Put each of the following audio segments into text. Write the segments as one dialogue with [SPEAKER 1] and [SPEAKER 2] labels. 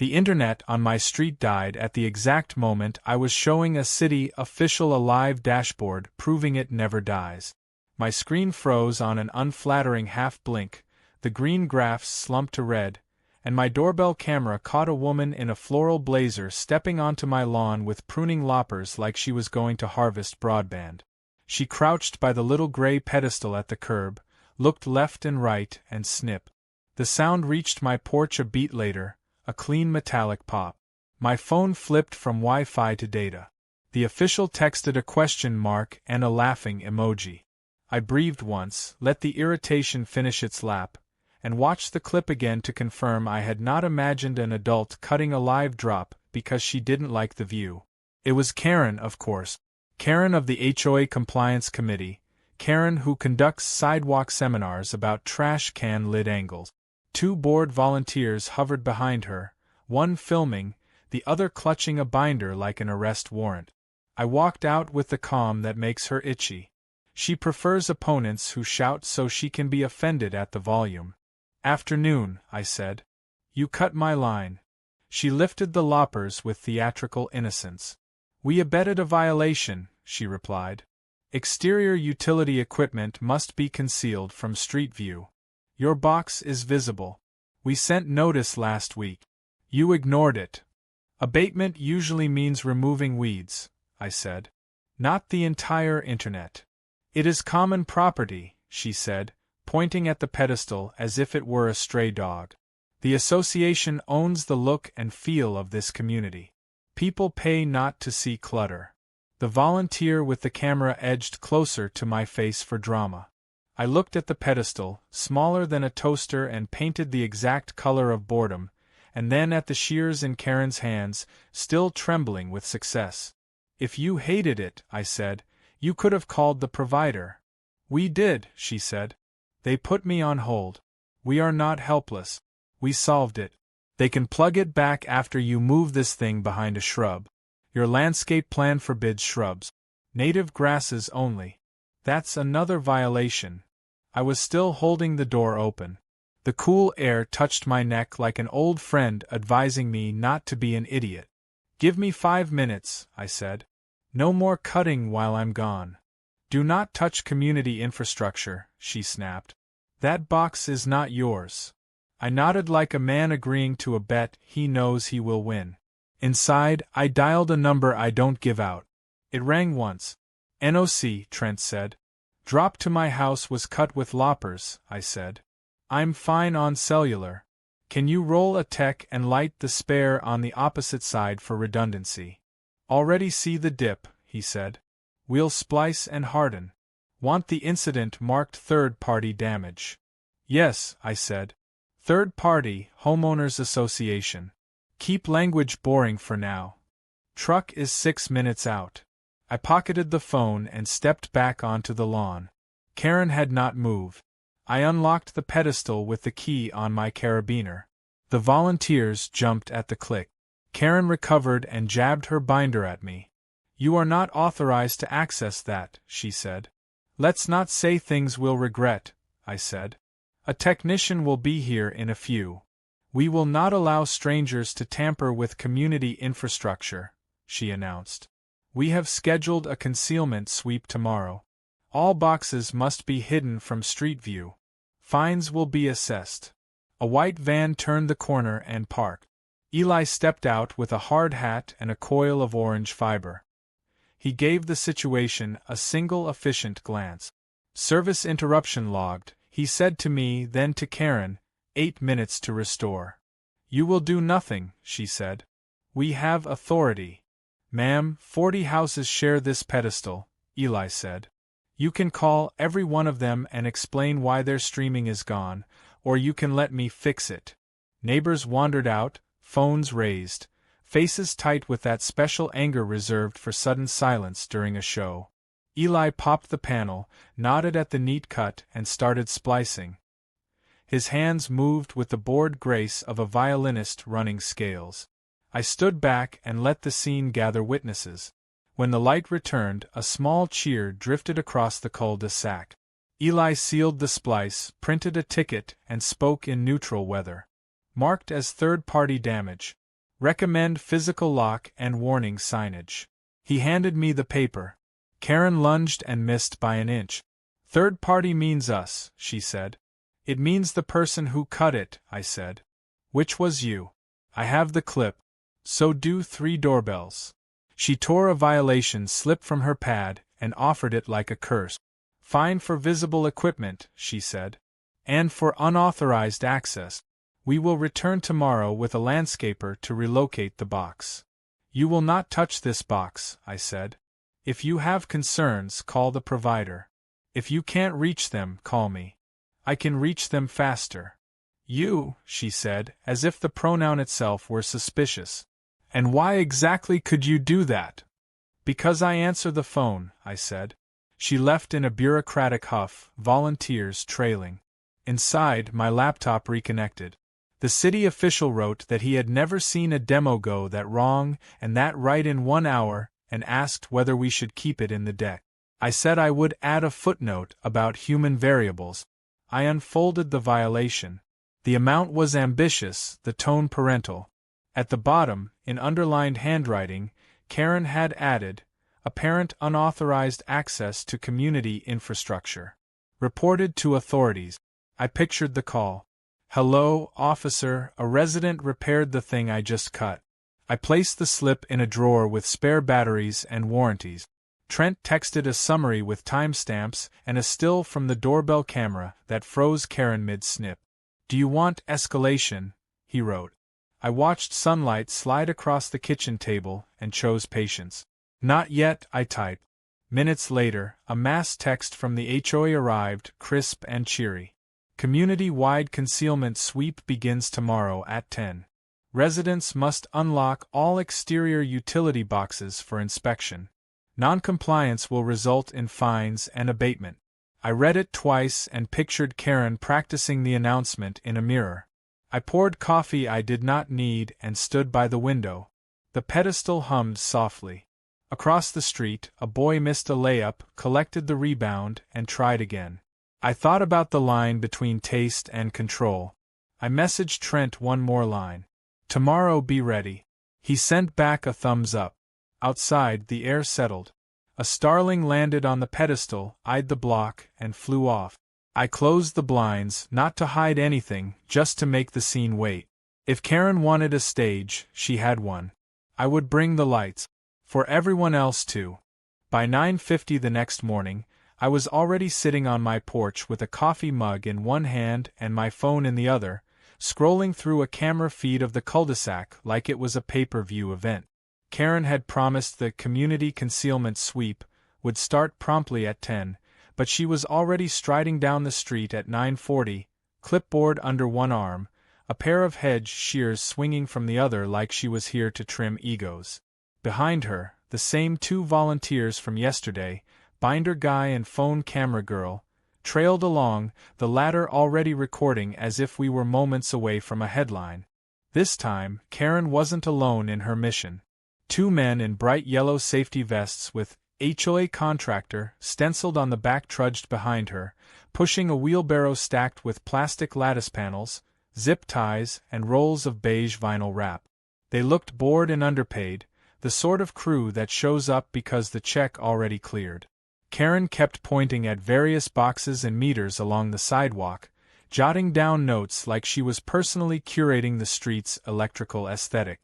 [SPEAKER 1] The internet on my street died at the exact moment I was showing a city official a live dashboard proving it never dies. My screen froze on an unflattering half-blink, the green graphs slumped to red, and my doorbell camera caught a woman in a floral blazer stepping onto my lawn with pruning loppers like she was going to harvest broadband. She crouched by the little gray pedestal at the curb, looked left and right, and snip. The sound reached my porch a beat later, a clean metallic pop. My phone flipped from Wi-Fi to data. The official texted a question mark and a laughing emoji. I breathed once, let the irritation finish its lap, and watched the clip again to confirm I had not imagined an adult cutting a live drop because she didn't like the view. It was Karen, of course. Karen of the HOA Compliance Committee, Karen who conducts sidewalk seminars about trash can lid angles. 2 bored volunteers hovered behind her, one filming, the other clutching a binder like an arrest warrant. I walked out with the calm that makes her itchy. She prefers opponents who shout so she can be offended at the volume. "Afternoon," I said. "You cut my line." She lifted the loppers with theatrical innocence. "We abetted a violation," she replied. "Exterior utility equipment must be concealed from street view. Your box is visible. We sent notice last week. You ignored it." "Abatement usually means removing weeds," I said. "Not the entire internet." "It is common property," she said, pointing at the pedestal as if it were a stray dog. "The association owns the look and feel of this community. People pay not to see clutter." The volunteer with the camera edged closer to my face for drama. I looked at the pedestal, smaller than a toaster and painted the exact color of boredom, and then at the shears in Karen's hands, still trembling with success. "If you hated it," I said, "you could have called the provider." "We did," she said. "They put me on hold. We are not helpless. We solved it. They can plug it back after you move this thing behind a shrub. Your landscape plan forbids shrubs. Native grasses only. That's another violation." I was still holding the door open. The cool air touched my neck like an old friend advising me not to be an idiot. "Give me 5 minutes," I said. "No more cutting while I'm gone." "Do not touch community infrastructure," she snapped. "That box is not yours." I nodded like a man agreeing to a bet he knows he will win. Inside, I dialed a number I don't give out. It rang once. "NOC," Trent said. "Drop to my house was cut with loppers," I said. "I'm fine on cellular. Can you roll a tech and light the spare on the opposite side for redundancy?" "Already see the dip," he said. "We'll splice and harden. Want the incident marked third-party damage?" "Yes," I said. "Third-party, homeowners association. Keep language boring for now. Truck is 6 minutes out." I pocketed the phone and stepped back onto the lawn. Karen had not moved. I unlocked the pedestal with the key on my carabiner. The volunteers jumped at the click. Karen recovered and jabbed her binder at me. "You are not authorized to access that," she said. "Let's not say things we'll regret," I said. "A technician will be here in a few. We will not allow strangers to tamper with community infrastructure," she announced. "We have scheduled a concealment sweep tomorrow. All boxes must be hidden from street view. Fines will be assessed." A white van turned the corner and parked. Eli stepped out with a hard hat and a coil of orange fiber. He gave the situation a single efficient glance. "Service interruption logged," he said to me, then to Karen, 8 minutes to restore." "You will do nothing," she said. "We have authority." "Ma'am, 40 houses share this pedestal," Eli said. "You can call every one of them and explain why their streaming is gone, or you can let me fix it." Neighbors wandered out, phones raised, faces tight with that special anger reserved for sudden silence during a show. Eli popped the panel, nodded at the neat cut, and started splicing. His hands moved with the bored grace of a violinist running scales. I stood back and let the scene gather witnesses. When the light returned, a small cheer drifted across the cul-de-sac. Eli sealed the splice, printed a ticket, and spoke in neutral weather. "Marked as third-party damage. Recommend physical lock and warning signage. He handed me the paper. Karen lunged and missed by an inch. Third party means us, she said. It means the person who cut it, I said. Which was you. I have the clip. So do 3 doorbells. She tore a violation slip from her pad and offered it like a curse. Fine for visible equipment, she said. And for unauthorized access. We will return tomorrow with a landscaper to relocate the box. You will not touch this box, I said. If you have concerns, call the provider. If you can't reach them, call me. I can reach them faster. You, she said, as if the pronoun itself were suspicious. And why exactly could you do that? Because I answer the phone, I said. She left in a bureaucratic huff, volunteers trailing. Inside, my laptop reconnected. The city official wrote that he had never seen a demo go that wrong and that right in 1 hour, and asked whether we should keep it in the deck. I said I would add a footnote about human variables. I unfolded the violation. The amount was ambitious, the tone parental. At the bottom, in underlined handwriting, Karen had added, apparent unauthorized access to community infrastructure. Reported to authorities. I pictured the call. Hello, officer, a resident repaired the thing I just cut. I placed the slip in a drawer with spare batteries and warranties. Trent texted a summary with timestamps and a still from the doorbell camera that froze Karen mid-snip. Do you want escalation? He wrote. I watched sunlight slide across the kitchen table and chose patience. Not yet, I typed. Minutes later, a mass text from the HOA arrived, crisp and cheery. Community-wide concealment sweep begins tomorrow at 10. Residents must unlock all exterior utility boxes for inspection. Non-compliance will result in fines and abatement. I read it twice and pictured Karen practicing the announcement in a mirror. I poured coffee I did not need and stood by the window. The pedestal hummed softly. Across the street, a boy missed a layup, collected the rebound, and tried again. I thought about the line between taste and control. I messaged Trent one more line. Tomorrow be ready. He sent back a thumbs up. Outside, the air settled. A starling landed on the pedestal, eyed the block, and flew off. I closed the blinds, not to hide anything, just to make the scene wait. If Karen wanted a stage, she had one. I would bring the lights. For everyone else too. By 9:50 the next morning, I was already sitting on my porch with a coffee mug in one hand and my phone in the other, scrolling through a camera feed of the cul-de-sac like it was a pay-per-view event. Karen had promised the community concealment sweep would start promptly at 10, but she was already striding down the street at 9:40, clipboard under one arm, a pair of hedge shears swinging from the other like she was here to trim egos. Behind her, the same 2 volunteers from yesterday, binder guy and phone camera girl, trailed along, the latter already recording as if we were moments away from a headline. This time, Karen wasn't alone in her mission. 2 men in bright yellow safety vests with HOA contractor stenciled on the back trudged behind her, pushing a wheelbarrow stacked with plastic lattice panels, zip ties, and rolls of beige vinyl wrap. They looked bored and underpaid, the sort of crew that shows up because the check already cleared. Karen kept pointing at various boxes and meters along the sidewalk, jotting down notes like she was personally curating the street's electrical aesthetic.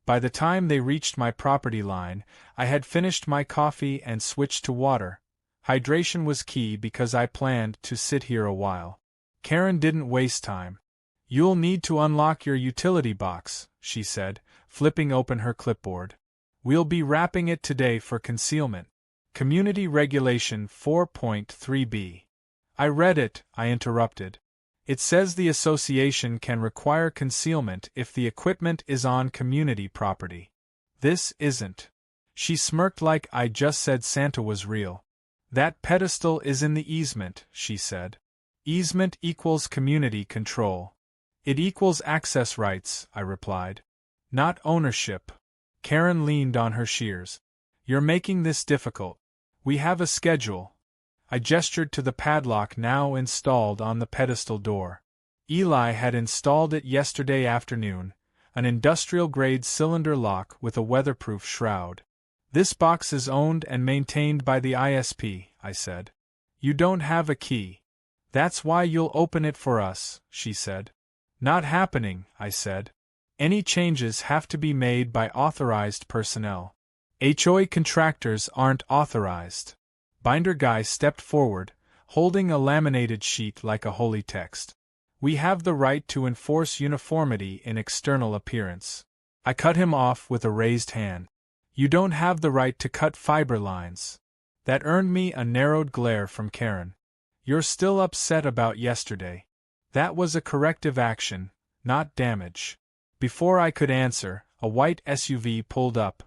[SPEAKER 1] By the time they reached my property line, I had finished my coffee and switched to water. Hydration was key because I planned to sit here a while. Karen didn't waste time. You'll need to unlock your utility box, she said, flipping open her clipboard. We'll be wrapping it today for concealment. Community Regulation 4.3b. I read it, I interrupted. It says the association can require concealment if the equipment is on community property. This isn't. She smirked like I just said Santa was real. That pedestal is in the easement, she said. Easement equals community control. It equals access rights, I replied. Not ownership. Karen leaned on her shears. You're making this difficult. We have a schedule. I gestured to the padlock now installed on the pedestal door. Eli had installed it yesterday afternoon, An industrial-grade cylinder lock with a weatherproof shroud. This box is owned and maintained by the ISP, I said. You don't have a key. That's why you'll open it for us, she said. Not happening, I said. Any changes have to be made by authorized personnel. HOA contractors aren't authorized. Binder guy stepped forward, holding a laminated sheet like a holy text. We have the right to enforce uniformity in external appearance. I cut him off with a raised hand. You don't have the right to cut fiber lines. That earned me a narrowed glare from Karen. You're still upset about yesterday. That was a corrective action, not damage. Before I could answer, a white SUV pulled up.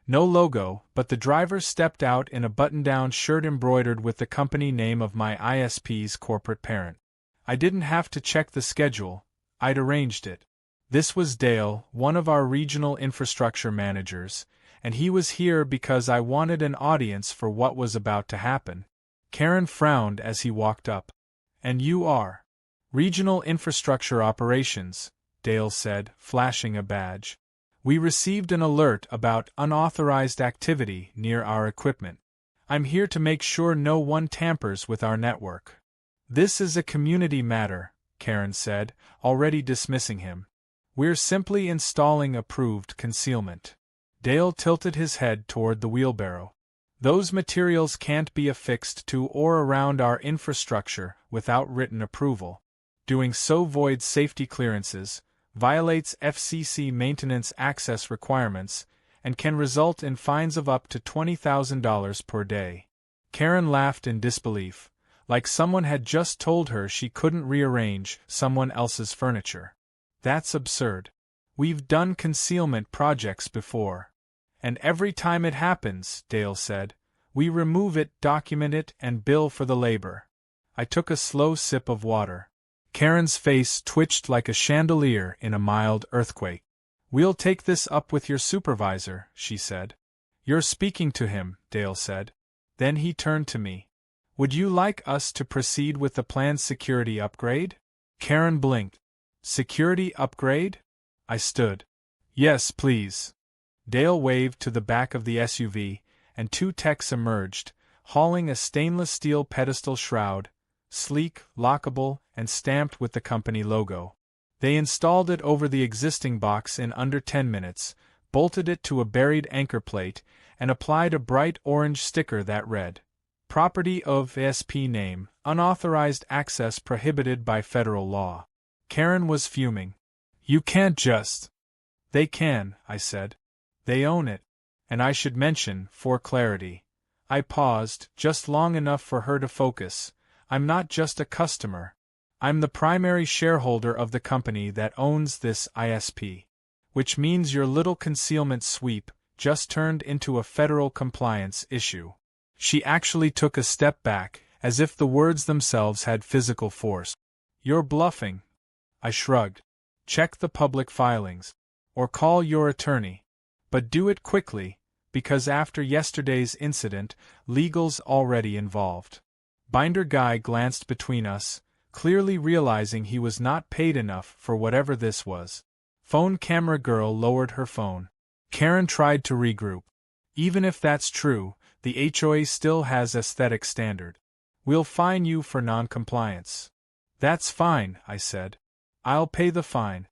[SPEAKER 1] No logo, but the driver stepped out in a button-down shirt embroidered with the company name of my ISP's corporate parent. I didn't have to check the schedule, I'd arranged it. This was Dale, one of our regional infrastructure managers, and he was here because I wanted an audience for what was about to happen. Karen frowned as he walked up. And you are? Regional Infrastructure Operations, Dale said, flashing a badge. We received an alert about unauthorized activity near our equipment. I'm here to make sure no one tampers with our network. This is a community matter, Karen said, already dismissing him. We're simply installing approved concealment. Dale tilted his head toward the wheelbarrow. Those materials can't be affixed to or around our infrastructure without written approval. Doing so voids safety clearances, violates FCC maintenance access requirements, and can result in fines of up to $20,000 per day. Karen laughed in disbelief, like someone had just told her she couldn't rearrange someone else's furniture. That's absurd. We've done concealment projects before. And every time it happens, Dale said, we remove it, document it, and bill for the labor. I took a slow sip of water. Karen's face twitched like a chandelier in a mild earthquake. We'll take this up with your supervisor, she said. You're speaking to him, Dale said. Then he turned to me. Would you like us to proceed with the planned security upgrade? Karen blinked. Security upgrade? I stood. Yes, please. Dale waved to the back of the SUV, and two techs emerged, hauling a stainless steel pedestal shroud, sleek, lockable, and stamped with the company logo. They installed it over the existing box in under 10 minutes, bolted it to a buried anchor plate, and applied a bright orange sticker that read, Property of ISP name, unauthorized access prohibited by federal law. Karen was fuming. You can't just. They can, I said. They own it. And I should mention, for clarity. I paused, just long enough for her to focus. I'm not just a customer. I'm the primary shareholder of the company that owns this ISP. Which means your little concealment sweep just turned into a federal compliance issue. She actually took a step back, as if the words themselves had physical force. You're bluffing. I shrugged. Check the public filings. Or call your attorney. But do it quickly, because after yesterday's incident, legal's already involved. Binder guy glanced between us, clearly realizing he was not paid enough for whatever this was. Phone camera girl lowered her phone. Karen tried to regroup. Even if that's true, the HOA still has aesthetic standard. We'll fine you for non-compliance. That's fine, I said. I'll pay the fine.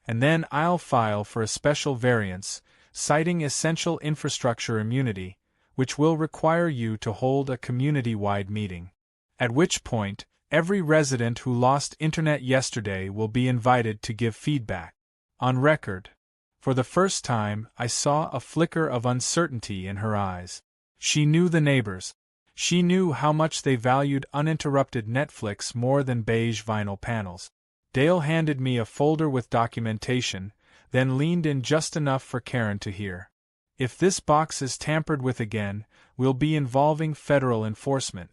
[SPEAKER 1] And then I'll file for a special variance, citing essential infrastructure immunity, which will require you to hold a community-wide meeting. At which point, every resident who lost internet yesterday will be invited to give feedback. On record. For the first time, I saw a flicker of uncertainty in her eyes. She knew the neighbors. She knew how much they valued uninterrupted Netflix more than beige vinyl panels. Dale handed me a folder with documentation, then leaned in just enough for Karen to hear. If this box is tampered with again, we'll be involving federal enforcement.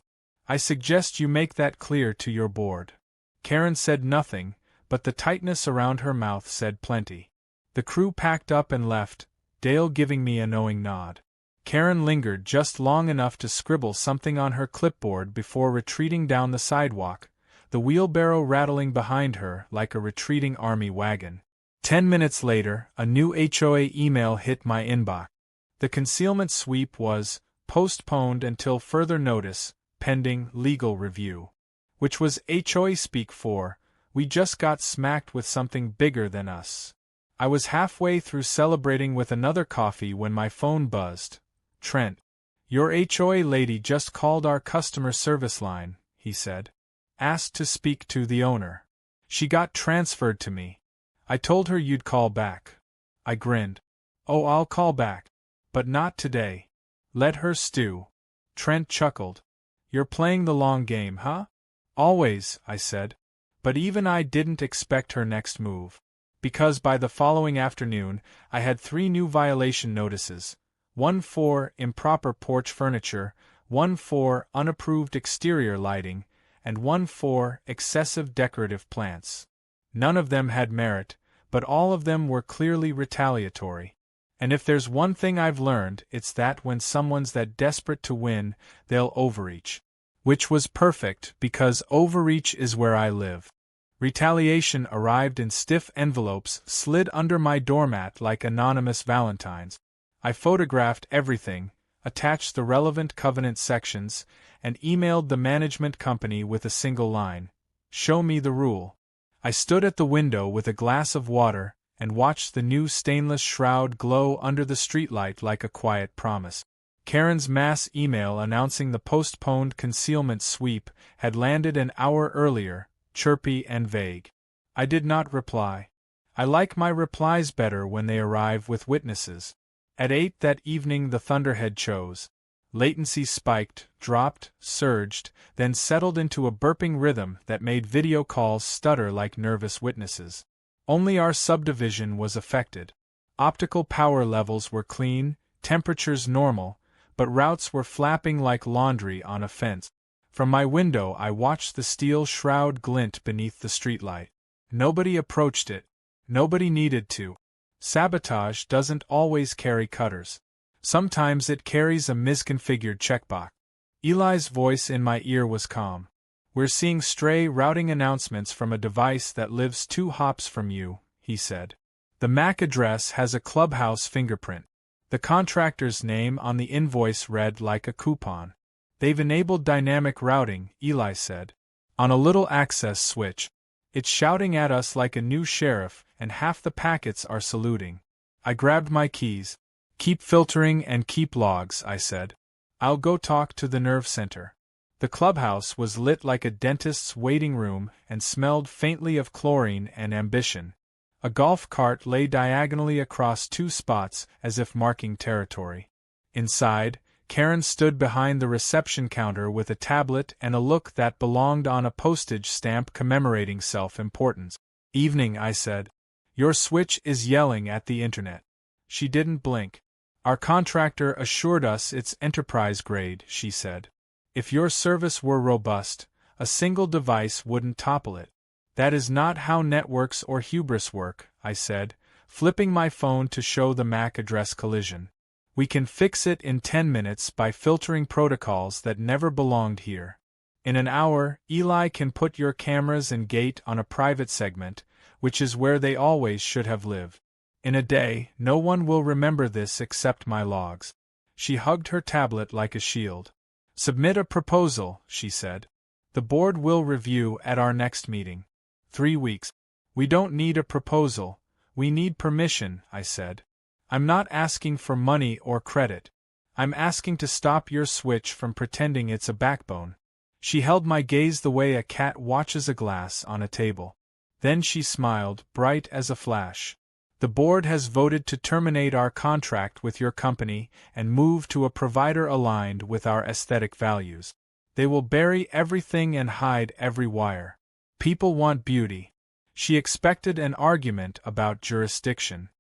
[SPEAKER 1] I suggest you make that clear to your board. Karen said nothing, but the tightness around her mouth said plenty. The crew packed up and left, Dale giving me a knowing nod. Karen lingered just long enough to scribble something on her clipboard before retreating down the sidewalk, the wheelbarrow rattling behind her like a retreating army wagon. 10 minutes later, a new HOA email hit my inbox. The concealment sweep was postponed until further notice, pending legal review. Which was HOA speak for, we just got smacked with something bigger than us. I was halfway through celebrating with another coffee when my phone buzzed. Trent, your HOA lady just called our customer service line, he said. Asked to speak to the owner. She got transferred to me. I told her you'd call back. I grinned. Oh, I'll call back. But not today. Let her stew. Trent chuckled. You're playing the long game, huh? Always, I said. But even I didn't expect her next move. Because by the following afternoon, I had 3 new violation notices. 1 for improper porch furniture, 1 for unapproved exterior lighting, and 1 for excessive decorative plants. None of them had merit, but all of them were clearly retaliatory. And if there's one thing I've learned, it's that when someone's that desperate to win, they'll overreach. Which was perfect, because overreach is where I live. Retaliation arrived in stiff envelopes slid under my doormat like anonymous valentines. I photographed everything, attached the relevant covenant sections, and emailed the management company with a single line. Show me the rule. I stood at the window with a glass of water and watched the new stainless shroud glow under the streetlight like a quiet promise. Karen's mass email announcing the postponed concealment sweep had landed an hour earlier, chirpy and vague. I did not reply. I like my replies better when they arrive with witnesses. At 8 that evening the thunderhead chose. Latency spiked, dropped, surged, then settled into a burping rhythm that made video calls stutter like nervous witnesses. Only our subdivision was affected. Optical power levels were clean, temperatures normal, but routes were flapping like laundry on a fence. From my window I watched the steel shroud glint beneath the streetlight. Nobody approached it. Nobody needed to. Sabotage doesn't always carry cutters. Sometimes it carries a misconfigured checkbox. Eli's voice in my ear was calm. We're seeing stray routing announcements from a device that lives 2 hops from you, he said. The MAC address has a clubhouse fingerprint. The contractor's name on the invoice read like a coupon. They've enabled dynamic routing, Eli said. On a little access switch. It's shouting at us like a new sheriff, and half the packets are saluting. I grabbed my keys. Keep filtering and keep logs, I said. I'll go talk to the nerve center. The clubhouse was lit like a dentist's waiting room and smelled faintly of chlorine and ambition. A golf cart lay diagonally across 2 spots as if marking territory. Inside, Karen stood behind the reception counter with a tablet and a look that belonged on a postage stamp commemorating self-importance. Evening, I said. Your switch is yelling at the internet. She didn't blink. Our contractor assured us it's enterprise grade, she said. If your service were robust, a single device wouldn't topple it. That is not how networks or hubris work, I said, flipping my phone to show the MAC address collision. We can fix it in 10 minutes by filtering protocols that never belonged here. In an hour, Eli can put your cameras and gate on a private segment, which is where they always should have lived. In a day, no one will remember this except my logs. She hugged her tablet like a shield. Submit a proposal, she said. The board will review at our next meeting. 3 weeks. We don't need a proposal, we need permission, I said. I'm not asking for money or credit. I'm asking to stop your switch from pretending it's a backbone. She held my gaze the way a cat watches a glass on a table. Then she smiled, bright as a flash. The board has voted to terminate our contract with your company and move to a provider aligned with our aesthetic values. They will bury everything and hide every wire. People want beauty. She expected an argument about jurisdiction.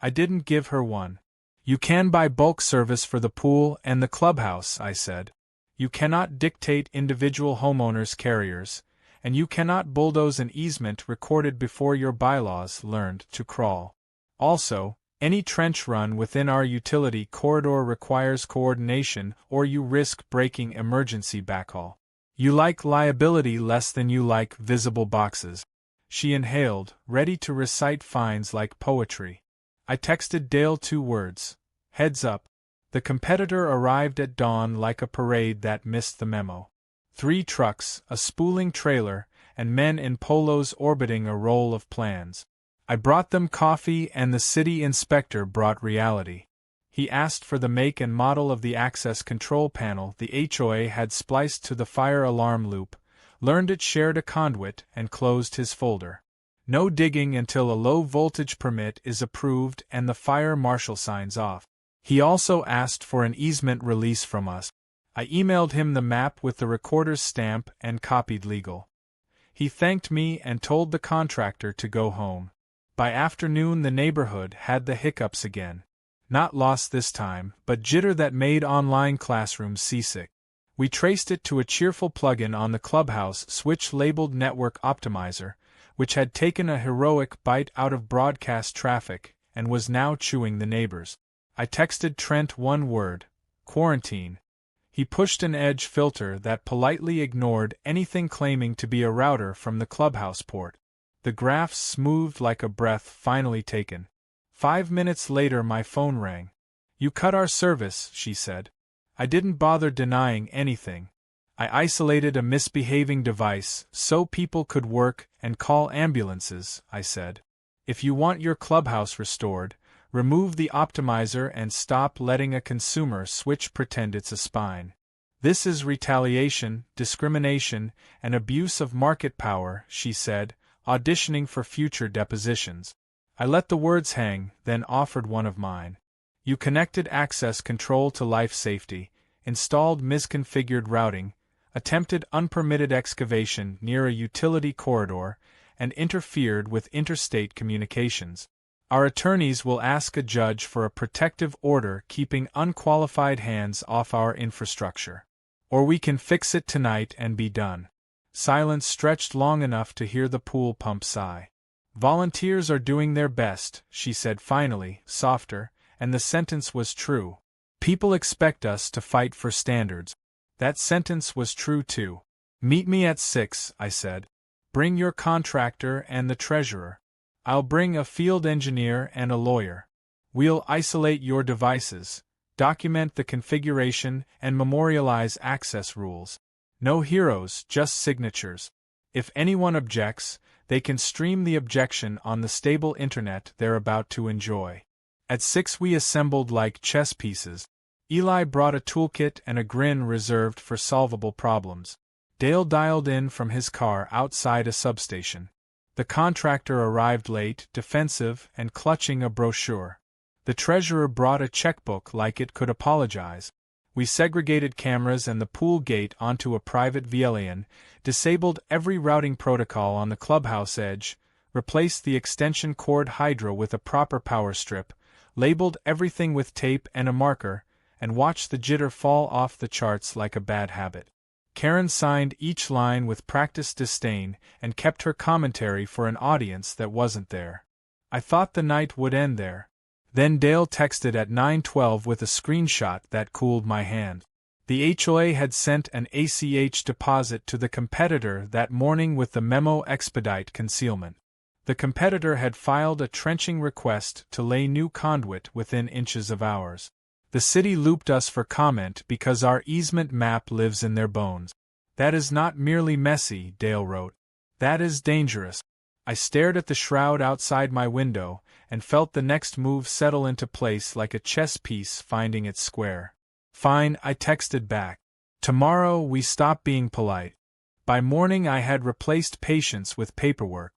[SPEAKER 1] I didn't give her one. You can buy bulk service for the pool and the clubhouse, I said. You cannot dictate individual homeowners' carriers, and you cannot bulldoze an easement recorded before your bylaws learned to crawl. Also, any trench run within our utility corridor requires coordination or you risk breaking emergency backhaul. You like liability less than you like visible boxes. She inhaled, ready to recite fines like poetry. I texted Dale 2 words. Heads up. The competitor arrived at dawn like a parade that missed the memo. 3 trucks, a spooling trailer, and men in polos orbiting a roll of plans. I brought them coffee and the city inspector brought reality. He asked for the make and model of the access control panel the HOA had spliced to the fire alarm loop, learned it shared a conduit, and closed his folder. No digging until a low-voltage permit is approved and the fire marshal signs off. He also asked for an easement release from us. I emailed him the map with the recorder's stamp and copied legal. He thanked me and told the contractor to go home. By afternoon the neighborhood had the hiccups again. Not loss this time, but jitter that made online classrooms seasick. We traced it to a cheerful plugin on the clubhouse switch labeled Network Optimizer, which had taken a heroic bite out of broadcast traffic and was now chewing the neighbors. I texted Trent 1 word: quarantine. He pushed an edge filter that politely ignored anything claiming to be a router from the clubhouse port. The graphs smoothed like a breath finally taken. 5 minutes later my phone rang. You cut our service, she said. I didn't bother denying anything. I isolated a misbehaving device so people could work and call ambulances, I said. If you want your clubhouse restored, remove the optimizer and stop letting a consumer switch pretend it's a spine. This is retaliation, discrimination, and abuse of market power, she said, auditioning for future depositions. I let the words hang, then offered one of mine. You connected access control to life safety, installed misconfigured routing, attempted unpermitted excavation near a utility corridor, and interfered with interstate communications. Our attorneys will ask a judge for a protective order keeping unqualified hands off our infrastructure. Or we can fix it tonight and be done. Silence stretched long enough to hear the pool pump sigh. Volunteers are doing their best, she said finally, softer, and the sentence was true. People expect us to fight for standards. That sentence was true too. Meet me at 6, I said. Bring your contractor and the treasurer. I'll bring a field engineer and a lawyer. We'll isolate your devices, document the configuration, and memorialize access rules. No heroes, just signatures. If anyone objects, they can stream the objection on the stable internet they're about to enjoy. At 6 we assembled like chess pieces. Eli brought a toolkit and a grin reserved for solvable problems. Dale dialed in from his car outside a substation. The contractor arrived late, defensive, and clutching a brochure. The treasurer brought a checkbook like it could apologize. We segregated cameras and the pool gate onto a private VLAN, disabled every routing protocol on the clubhouse edge, replaced the extension cord hydra with a proper power strip, labeled everything with tape and a marker, and watched the jitter fall off the charts like a bad habit. Karen signed each line with practiced disdain and kept her commentary for an audience that wasn't there. I thought the night would end there. Then Dale texted at 9:12 with a screenshot that cooled my hand. The HOA had sent an ACH deposit to the competitor that morning with the memo expedite concealment. The competitor had filed a trenching request to lay new conduit within inches of ours. The city looped us for comment because our easement map lives in their bones. That is not merely messy, Dale wrote. That is dangerous. I stared at the shroud outside my window and felt the next move settle into place like a chess piece finding its square. Fine, I texted back. Tomorrow we stop being polite. By morning I had replaced patience with paperwork.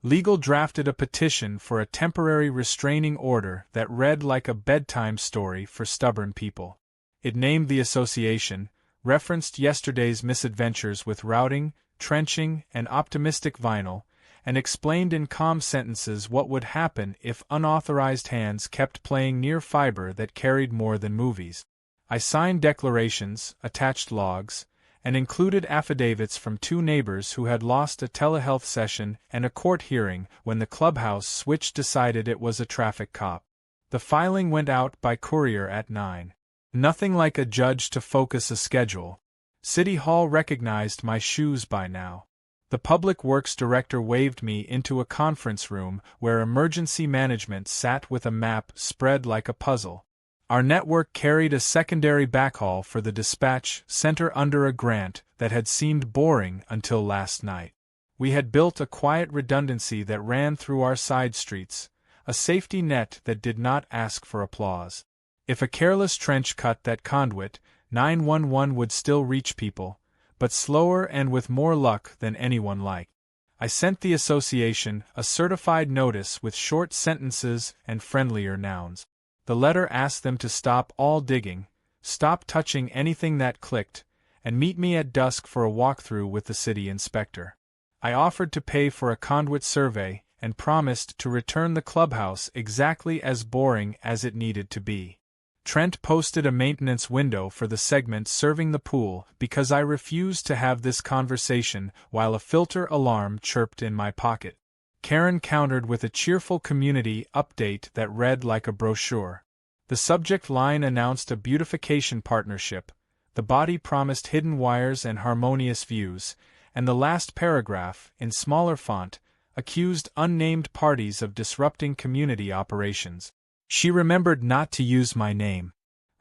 [SPEAKER 1] Legal drafted a petition for a temporary restraining order that read like a bedtime story for stubborn people. It named the association, referenced yesterday's misadventures with routing, trenching, and optimistic vinyl, and explained in calm sentences what would happen if unauthorized hands kept playing near fiber that carried more than movies. I signed declarations, attached logs, and included affidavits from 2 neighbors who had lost a telehealth session and a court hearing when the clubhouse switch decided it was a traffic cop. The filing went out by courier at 9. Nothing like a judge to focus a schedule. City Hall recognized my shoes by now. The public works director waved me into a conference room where emergency management sat with a map spread like a puzzle. Our network carried a secondary backhaul for the dispatch center under a grant that had seemed boring until last night. We had built a quiet redundancy that ran through our side streets, a safety net that did not ask for applause. If a careless trench cut that conduit, 911 would still reach people, but slower and with more luck than anyone liked. I sent the association a certified notice with short sentences and friendlier nouns. The letter asked them to stop all digging, stop touching anything that clicked, and meet me at dusk for a walkthrough with the city inspector. I offered to pay for a conduit survey and promised to return the clubhouse exactly as boring as it needed to be. Trent posted a maintenance window for the segment serving the pool because I refused to have this conversation while a filter alarm chirped in my pocket. Karen countered with a cheerful community update that read like a brochure. The subject line announced a beautification partnership, the body promised hidden wires and harmonious views, and the last paragraph, in smaller font, accused unnamed parties of disrupting community operations. She remembered not to use my name.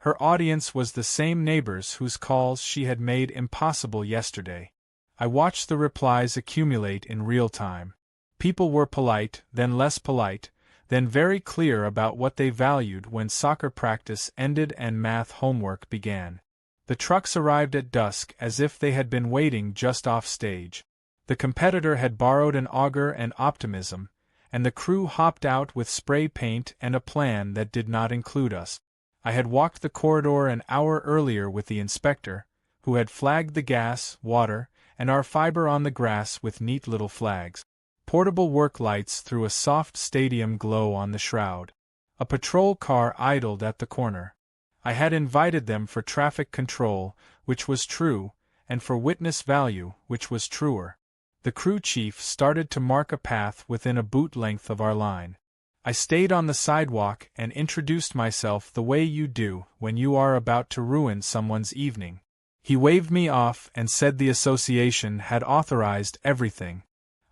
[SPEAKER 1] Her audience was the same neighbors whose calls she had made impossible yesterday. I watched the replies accumulate in real time. People were polite, then less polite, then very clear about what they valued when soccer practice ended and math homework began. The trucks arrived at dusk as if they had been waiting just off stage. The competitor had borrowed an auger and optimism, and the crew hopped out with spray paint and a plan that did not include us. I had walked the corridor an hour earlier with the inspector, who had flagged the gas, water, and our fiber on the grass with neat little flags. Portable work lights threw a soft stadium glow on the shroud. A patrol car idled at the corner. I had invited them for traffic control, which was true, and for witness value, which was truer. The crew chief started to mark a path within a boot length of our line. I stayed on the sidewalk and introduced myself the way you do when you are about to ruin someone's evening. He waved me off and said the association had authorized everything.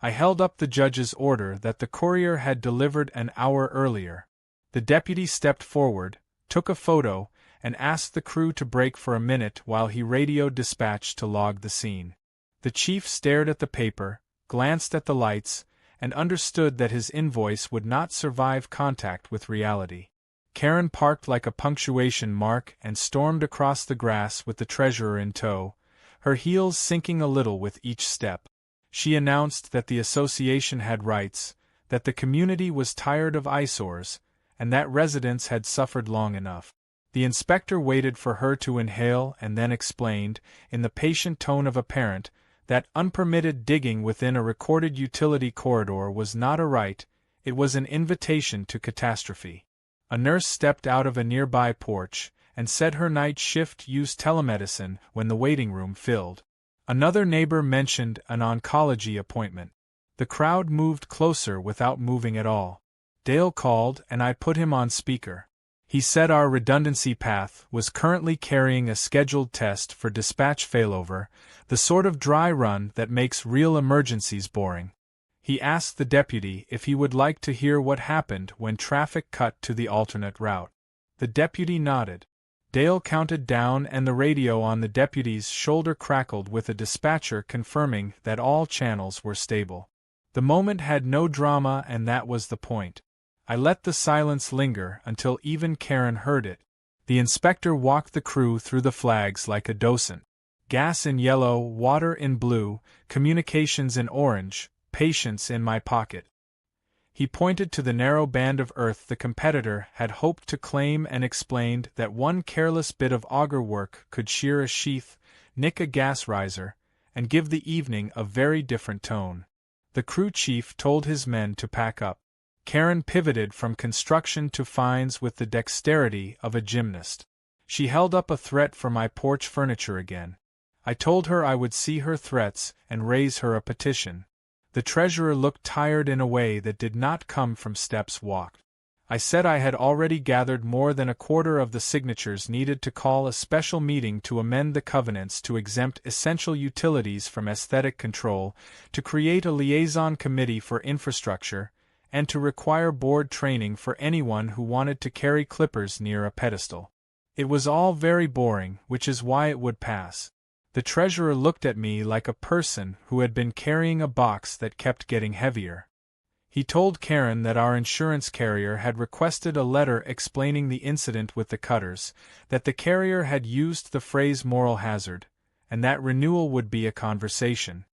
[SPEAKER 1] I held up the judge's order that the courier had delivered an hour earlier. The deputy stepped forward, took a photo, and asked the crew to break for a minute while he radioed dispatch to log the scene. The chief stared at the paper, glanced at the lights, and understood that his invoice would not survive contact with reality. Karen parked like a punctuation mark and stormed across the grass with the treasurer in tow, her heels sinking a little with each step. She announced that the association had rights, that the community was tired of eyesores, and that residents had suffered long enough. The inspector waited for her to inhale and then explained, in the patient tone of a parent, that unpermitted digging within a recorded utility corridor was not a right, it was an invitation to catastrophe. A nurse stepped out of a nearby porch and said her night shift used telemedicine when the waiting room filled. Another neighbor mentioned an oncology appointment. The crowd moved closer without moving at all. Dale called and I put him on speaker. He said our redundancy path was currently carrying a scheduled test for dispatch failover, the sort of dry run that makes real emergencies boring. He asked the deputy if he would like to hear what happened when traffic cut to the alternate route. The deputy nodded. Dale counted down and the radio on the deputy's shoulder crackled with a dispatcher confirming that all channels were stable. The moment had no drama and that was the point. I let the silence linger until even Karen heard it. The inspector walked the crew through the flags like a docent. Gas in yellow, water in blue, communications in orange, patience in my pocket. He pointed to the narrow band of earth the competitor had hoped to claim and explained that one careless bit of auger work could shear a sheath, nick a gas riser, and give the evening a very different tone. The crew chief told his men to pack up. Karen pivoted from construction to fines with the dexterity of a gymnast. She held up a threat for my porch furniture again. I told her I would see her threats and raise her a petition. The treasurer looked tired in a way that did not come from steps walked. I said I had already gathered more than a quarter of the signatures needed to call a special meeting to amend the covenants to exempt essential utilities from aesthetic control, to create a liaison committee for infrastructure, and to require board training for anyone who wanted to carry clippers near a pedestal. It was all very boring, which is why it would pass. The treasurer looked at me like a person who had been carrying a box that kept getting heavier. He told Karen that our insurance carrier had requested a letter explaining the incident with the cutters, that the carrier had used the phrase moral hazard, and that renewal would be a conversation.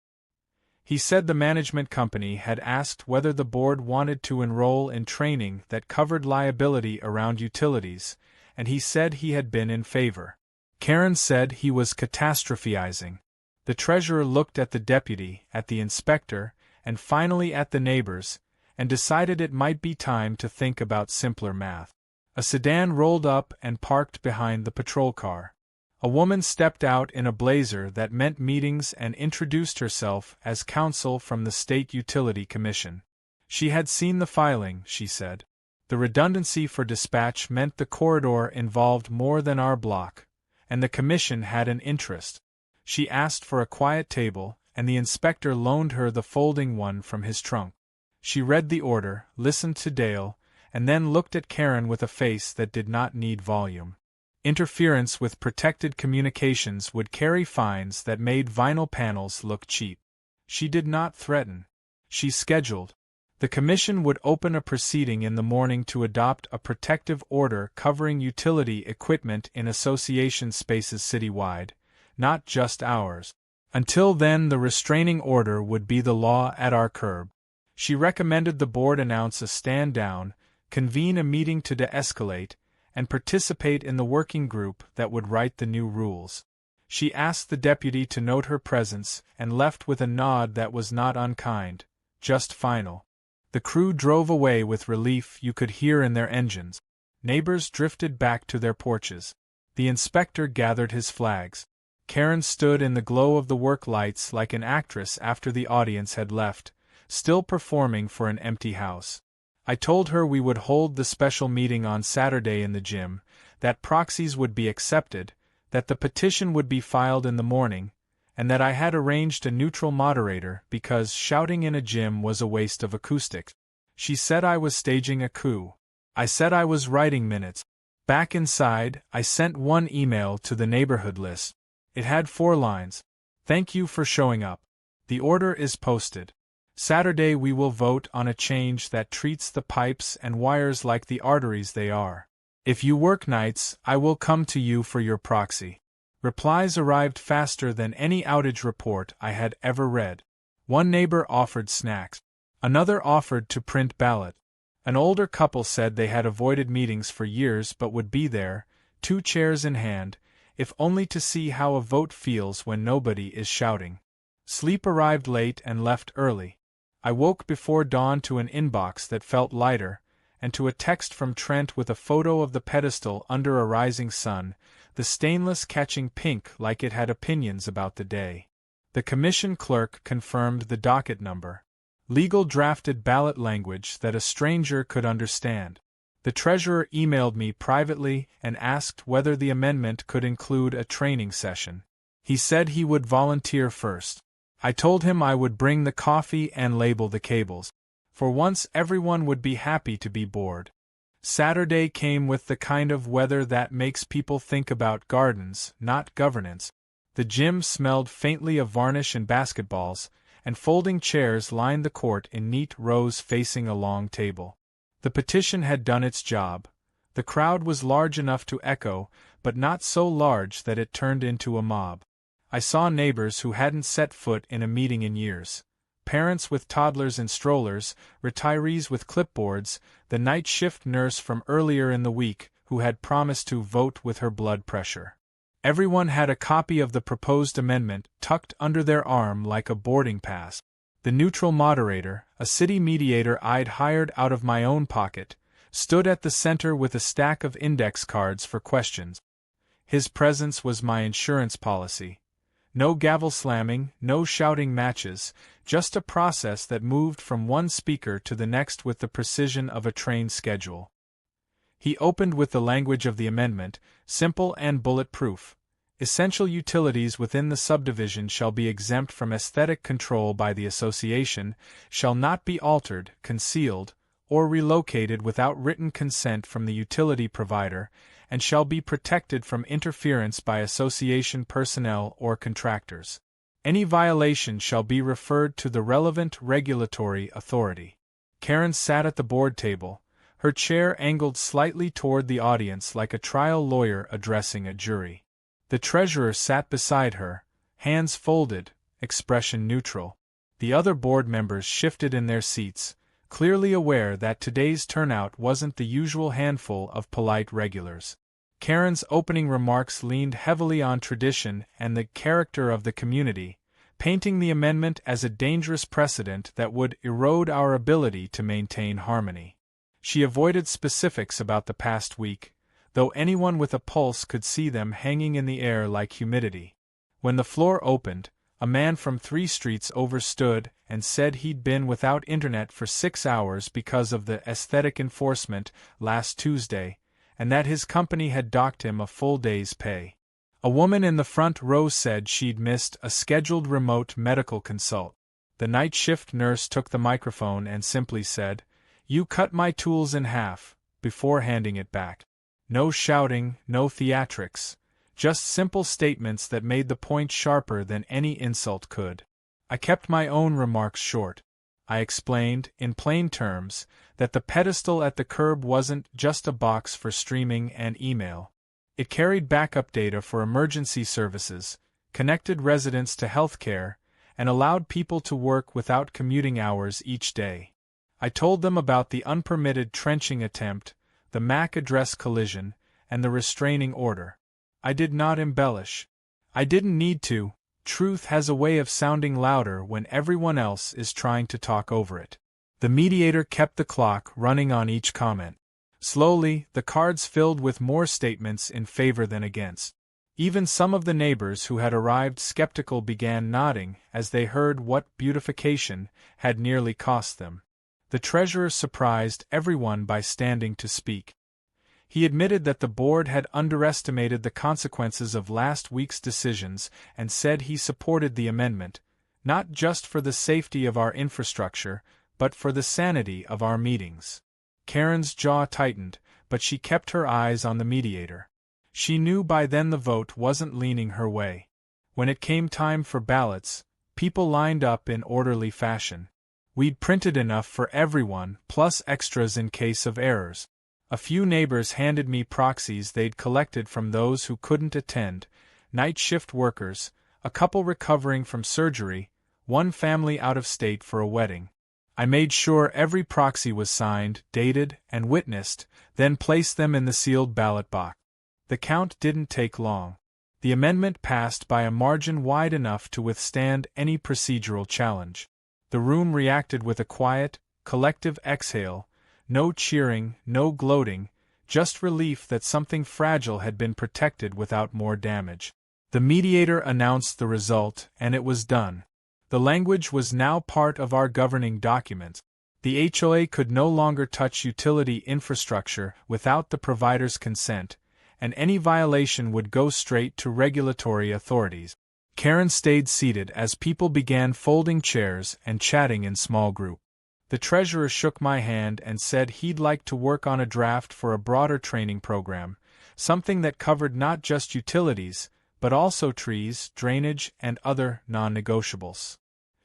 [SPEAKER 1] He said the management company had asked whether the board wanted to enroll in training that covered liability around utilities, and he said he had been in favor. Karen said he was catastrophizing. The treasurer looked at the deputy, at the inspector, and finally at the neighbors, and decided it might be time to think about simpler math. A sedan rolled up and parked behind the patrol car. A woman stepped out in a blazer that meant meetings and introduced herself as counsel from the State Utility Commission. She had seen the filing, she said. The redundancy for dispatch meant the corridor involved more than our block, and the commission had an interest. She asked for a quiet table, and the inspector loaned her the folding one from his trunk. She read the order, listened to Dale, and then looked at Karen with a face that did not need volume. Interference with protected communications would carry fines that made vinyl panels look cheap. She did not threaten. She scheduled. The commission would open a proceeding in the morning to adopt a protective order covering utility equipment in association spaces citywide, not just ours. Until then, the restraining order would be the law at our curb. She recommended the board announce a stand-down, convene a meeting to de-escalate, and participate in the working group that would write the new rules. She asked the deputy to note her presence and left with a nod that was not unkind, just final. The crew drove away with relief you could hear in their engines. Neighbors drifted back to their porches. The inspector gathered his flags. Karen stood in the glow of the work lights like an actress after the audience had left, still performing for an empty house. I told her we would hold the special meeting on Saturday in the gym, that proxies would be accepted, that the petition would be filed in the morning, and that I had arranged a neutral moderator because shouting in a gym was a waste of acoustics. She said I was staging a coup. I said I was writing minutes. Back inside, I sent one email to the neighborhood list. It had 4 lines. Thank you for showing up. The order is posted. Saturday we will vote on a change that treats the pipes and wires like the arteries they are. If you work nights, I will come to you for your proxy. Replies arrived faster than any outage report I had ever read. One neighbor offered snacks. Another offered to print ballot. An older couple said they had avoided meetings for years but would be there, 2 chairs in hand, if only to see how a vote feels when nobody is shouting. Sleep arrived late and left early. I woke before dawn to an inbox that felt lighter, and to a text from Trent with a photo of the pedestal under a rising sun, the stainless catching pink like it had opinions about the day. The commission clerk confirmed the docket number. Legal drafted ballot language that a stranger could understand. The treasurer emailed me privately and asked whether the amendment could include a training session. He said he would volunteer first. I told him I would bring the coffee and label the cables. For once everyone would be happy to be bored. Saturday came with the kind of weather that makes people think about gardens, not governance. The gym smelled faintly of varnish and basketballs, and folding chairs lined the court in neat rows facing a long table. The petition had done its job. The crowd was large enough to echo, but not so large that it turned into a mob. I saw neighbors who hadn't set foot in a meeting in years. Parents with toddlers in strollers, retirees with clipboards, the night shift nurse from earlier in the week who had promised to vote with her blood pressure. Everyone had a copy of the proposed amendment tucked under their arm like a boarding pass. The neutral moderator, a city mediator I'd hired out of my own pocket, stood at the center with a stack of index cards for questions. His presence was my insurance policy. No gavel slamming, no shouting matches, just a process that moved from one speaker to the next with the precision of a train schedule. He opened with the language of the amendment, simple and bulletproof. Essential utilities within the subdivision shall be exempt from aesthetic control by the association, shall not be altered, concealed, or relocated without written consent from the utility provider, and shall be protected from interference by association personnel or contractors. Any violation shall be referred to the relevant regulatory authority. Karen sat at the board table, her chair angled slightly toward the audience like a trial lawyer addressing a jury. The treasurer sat beside her, hands folded, expression neutral. The other board members shifted in their seats, clearly aware that today's turnout wasn't the usual handful of polite regulars. Karen's opening remarks leaned heavily on tradition and the character of the community, painting the amendment as a dangerous precedent that would erode our ability to maintain harmony. She avoided specifics about the past week, though anyone with a pulse could see them hanging in the air like humidity. When the floor opened, a man from 3 streets over stood and said he'd been without internet for 6 hours because of the aesthetic enforcement last Tuesday, and that his company had docked him a full day's pay. A woman in the front row said she'd missed a scheduled remote medical consult. The night shift nurse took the microphone and simply said, "You cut my tools in half," before handing it back. No shouting, no theatrics, just simple statements that made the point sharper than any insult could. I kept my own remarks short. I explained, in plain terms, that the pedestal at the curb wasn't just a box for streaming and email. It carried backup data for emergency services, connected residents to healthcare, and allowed people to work without commuting hours each day. I told them about the unpermitted trenching attempt, the MAC address collision, and the restraining order. I did not embellish. I didn't need to. Truth has a way of sounding louder when everyone else is trying to talk over it. The mediator kept the clock running on each comment. Slowly, the cards filled with more statements in favor than against. Even some of the neighbors who had arrived skeptical began nodding as they heard what beautification had nearly cost them. The treasurer surprised everyone by standing to speak. He admitted that the board had underestimated the consequences of last week's decisions and said he supported the amendment, not just for the safety of our infrastructure, but for the sanity of our meetings. Karen's jaw tightened, but she kept her eyes on the mediator. She knew by then the vote wasn't leaning her way. When it came time for ballots, people lined up in orderly fashion. We'd printed enough for everyone, plus extras in case of errors. A few neighbors handed me proxies they'd collected from those who couldn't attend, night shift workers, a couple recovering from surgery, one family out of state for a wedding. I made sure every proxy was signed, dated, and witnessed, then placed them in the sealed ballot box. The count didn't take long. The amendment passed by a margin wide enough to withstand any procedural challenge. The room reacted with a quiet, collective exhale, no cheering, no gloating, just relief that something fragile had been protected without more damage. The mediator announced the result, and it was done. The language was now part of our governing documents. The HOA could no longer touch utility infrastructure without the provider's consent, and any violation would go straight to regulatory authorities. Karen stayed seated as people began folding chairs and chatting in small groups. The treasurer shook my hand and said he'd like to work on a draft for a broader training program, something that covered not just utilities, but also trees, drainage, and other non-negotiables.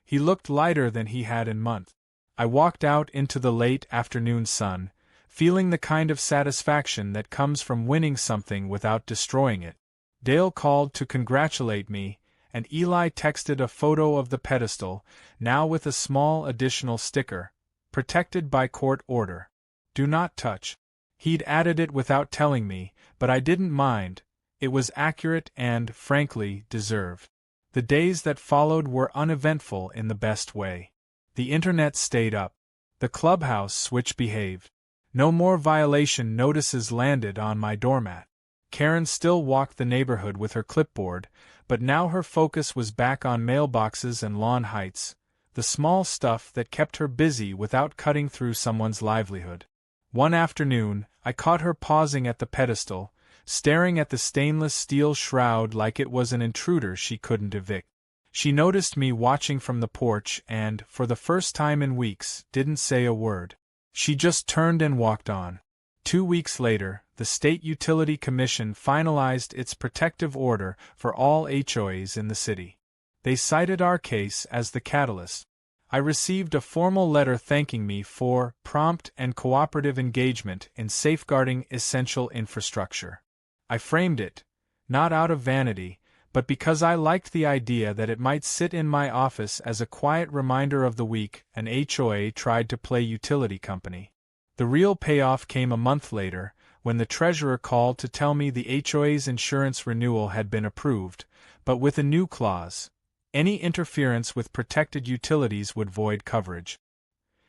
[SPEAKER 1] He looked lighter than he had in months. I walked out into the late afternoon sun, feeling the kind of satisfaction that comes from winning something without destroying it. Dale called to congratulate me, and Eli texted a photo of the pedestal, now with a small additional sticker, protected by court order. Do not touch. He'd added it without telling me, but I didn't mind. It was accurate and, frankly, deserved. The days that followed were uneventful in the best way. The internet stayed up. The clubhouse switch behaved. No more violation notices landed on my doormat. Karen still walked the neighborhood with her clipboard, but now her focus was back on mailboxes and lawn heights, the small stuff that kept her busy without cutting through someone's livelihood. One afternoon, I caught her pausing at the pedestal, staring at the stainless steel shroud like it was an intruder she couldn't evict. She noticed me watching from the porch and, for the first time in weeks, didn't say a word. She just turned and walked on. 2 weeks later, the State Utility Commission finalized its protective order for all HOAs in the city. They cited our case as the catalyst. I received a formal letter thanking me for prompt and cooperative engagement in safeguarding essential infrastructure. I framed it, not out of vanity, but because I liked the idea that it might sit in my office as a quiet reminder of the week an HOA tried to play utility company. The real payoff came a month later, when the treasurer called to tell me the HOA's insurance renewal had been approved, but with a new clause: any interference with protected utilities would void coverage.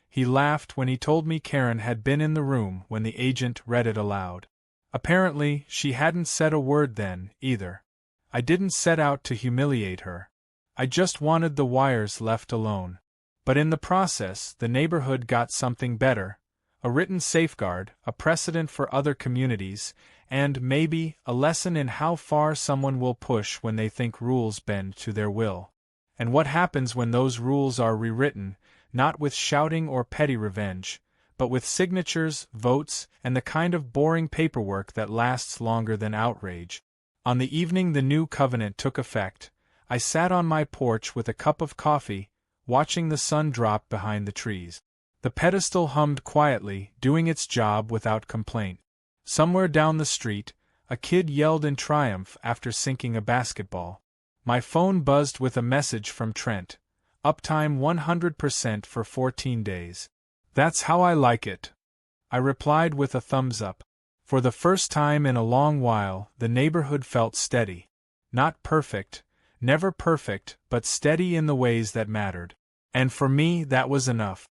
[SPEAKER 1] He laughed when he told me Karen had been in the room when the agent read it aloud. Apparently, she hadn't said a word then, either. I didn't set out to humiliate her. I just wanted the wires left alone. But in the process, the neighborhood got something better: a written safeguard, a precedent for other communities, and, maybe, a lesson in how far someone will push when they think rules bend to their will. And what happens when those rules are rewritten, not with shouting or petty revenge, but with signatures, votes, and the kind of boring paperwork that lasts longer than outrage. On the evening the new covenant took effect, I sat on my porch with a cup of coffee, watching the sun drop behind the trees. The pedestal hummed quietly, doing its job without complaint. Somewhere down the street, a kid yelled in triumph after sinking a basketball. My phone buzzed with a message from Trent: uptime 100% for 14 days. That's how I like it, I replied with a thumbs up. For the first time in a long while, the neighborhood felt steady. Not perfect, never perfect, but steady in the ways that mattered. And for me, that was enough.